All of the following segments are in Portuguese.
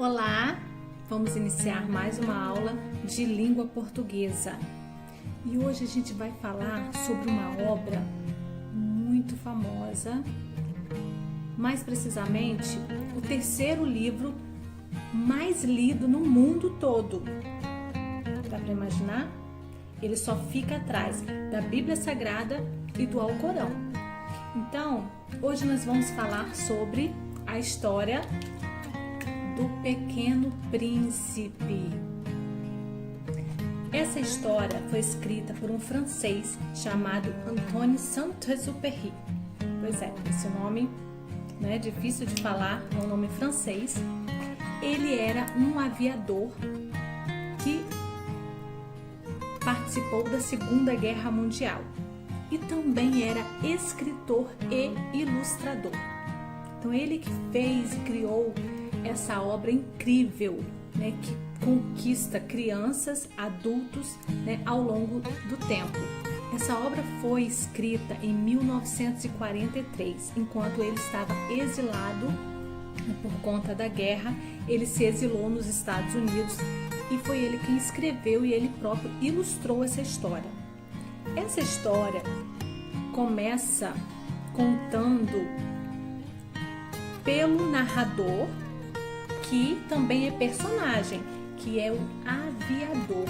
Olá, vamos iniciar mais uma aula de língua portuguesa. E hoje a gente vai falar sobre uma obra muito famosa, mais precisamente, o terceiro livro mais lido no mundo todo. Dá para imaginar? Ele só fica atrás da Bíblia Sagrada e do Alcorão. Então, hoje nós vamos falar sobre a história do Pequeno Príncipe. Essa história foi escrita por um francês chamado Antoine Saint-Exupéry. Pois é, esse nome é difícil de falar, é um nome francês. Ele era um aviador que participou da Segunda Guerra Mundial e também era escritor e ilustrador. Então ele que fez e criou essa obra incrível, que conquista crianças, adultos, ao longo do tempo. Essa obra foi escrita em 1943, enquanto ele estava exilado por conta da guerra. Ele se exilou nos Estados Unidos e foi ele quem escreveu e ele próprio ilustrou essa história. Essa história começa contando pelo narrador, que também é personagem, que é o aviador.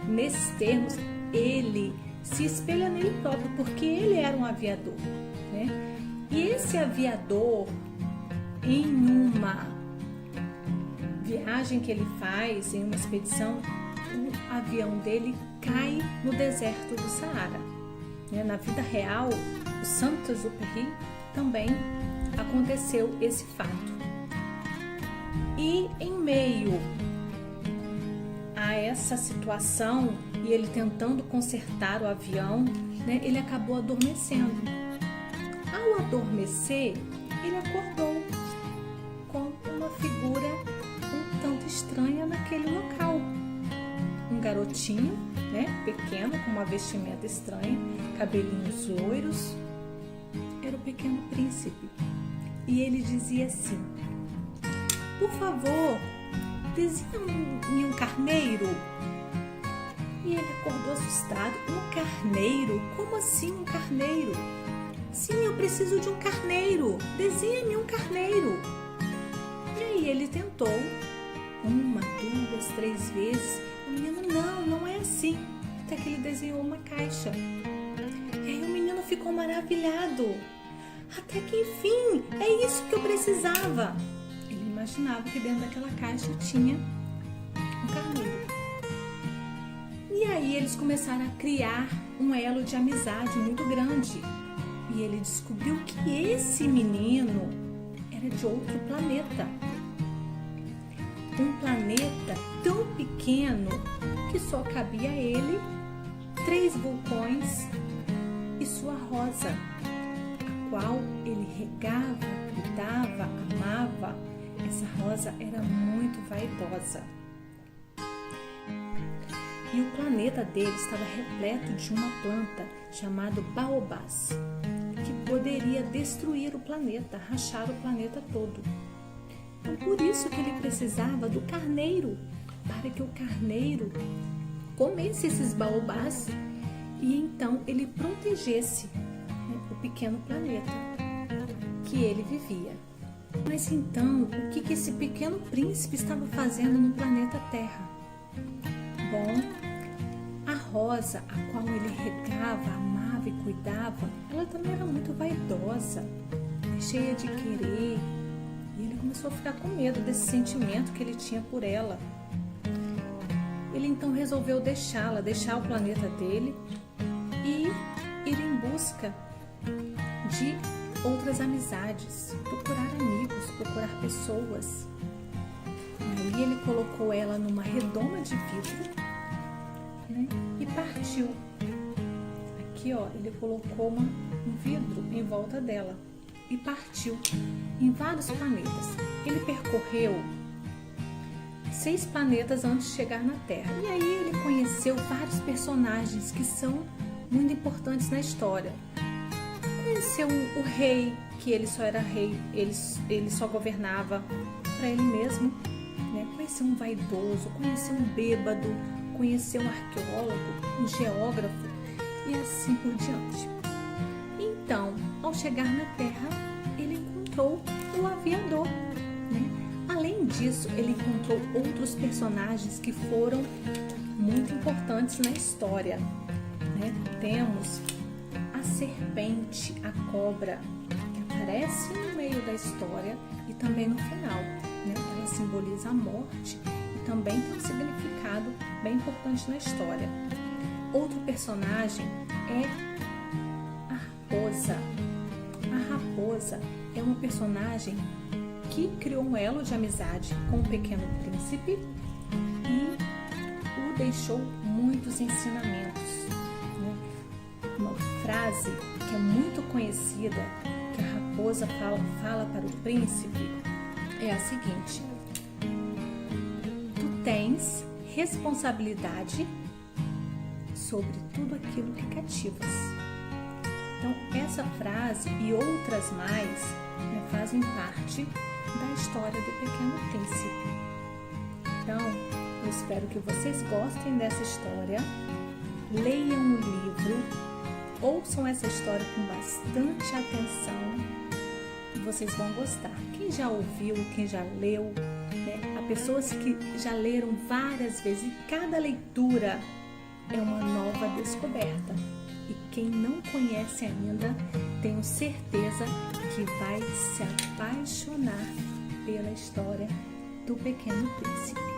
Nesses termos, ele se espelha nele próprio, porque ele era um aviador. E esse aviador, em uma viagem que ele faz, em uma expedição, o avião dele cai no deserto do Saara. Na vida real, o Saint-Exupéry também aconteceu esse fato. E em meio a essa situação, e ele tentando consertar o avião, ele acabou adormecendo. Ao adormecer, ele acordou com uma figura um tanto estranha naquele local. Um garotinho, pequeno, com uma vestimenta estranha, cabelinhos loiros. Era o Pequeno Príncipe. E ele dizia assim: por favor, desenhe um carneiro. E ele acordou assustado. Um carneiro? Como assim um carneiro? Sim, eu preciso de um carneiro. Desenhe-me um carneiro. E aí ele tentou 1, 2, 3 vezes. O menino, não é assim. Até que ele desenhou uma caixa. E aí o menino ficou maravilhado. Até que enfim, é isso que eu precisava. Ele imaginava que dentro daquela caixa tinha um carneiro. E aí eles começaram a criar um elo de amizade muito grande. E ele descobriu que esse menino era de outro planeta. Um planeta tão pequeno que só cabia ele, 3 vulcões e sua rosa, a qual ele regava, cuidava, amava. Essa rosa era muito vaidosa. E o planeta dele estava repleto de uma planta chamada baobás, que poderia destruir o planeta, rachar o planeta todo. Então, por isso que ele precisava do carneiro, para que o carneiro comesse esses baobás e então ele protegesse o pequeno planeta que ele vivia. Mas então, o que esse pequeno príncipe estava fazendo no planeta Terra? Bom, a rosa, a qual ele regava, amava e cuidava, ela também era muito vaidosa, cheia de querer. E ele começou a ficar com medo desse sentimento que ele tinha por ela. Ele então resolveu deixar o planeta dele e ir em busca de outras amizades, procurar amigos, procurar pessoas. Aí ele colocou ela numa redoma de vidro, e partiu. Aqui, ele colocou um vidro em volta dela e partiu em vários planetas. Ele percorreu 6 planetas antes de chegar na Terra. E aí ele conheceu vários personagens que são muito importantes na história. Conheceu o rei, que ele só era rei, ele só governava para ele mesmo, né? Conhecer um vaidoso, conhecer um bêbado, conhecer um arqueólogo, um geógrafo e assim por diante. Então, ao chegar na Terra, ele encontrou o aviador, né? Além disso, ele encontrou outros personagens que foram muito importantes na história, né? Temos a serpente, a cobra, que aparece no meio da história e também no final, né? Ela simboliza a morte e também tem um significado bem importante na história. Outro personagem é a raposa. A raposa é uma personagem que criou um elo de amizade com o Pequeno Príncipe e o deixou muitos ensinamentos, né? Uma frase que é muito conhecida, que a raposa fala para o príncipe, é a seguinte: tu tens responsabilidade sobre tudo aquilo que cativas. Então, essa frase e outras mais, né, fazem parte da história do Pequeno Príncipe. Então, eu espero que vocês gostem dessa história, leiam o livro, ouçam essa história com bastante atenção, vocês vão gostar. Quem já ouviu, quem já leu, né, há pessoas que já leram várias vezes e cada leitura é uma nova descoberta. E quem não conhece ainda, tenho certeza que vai se apaixonar pela história do Pequeno Príncipe.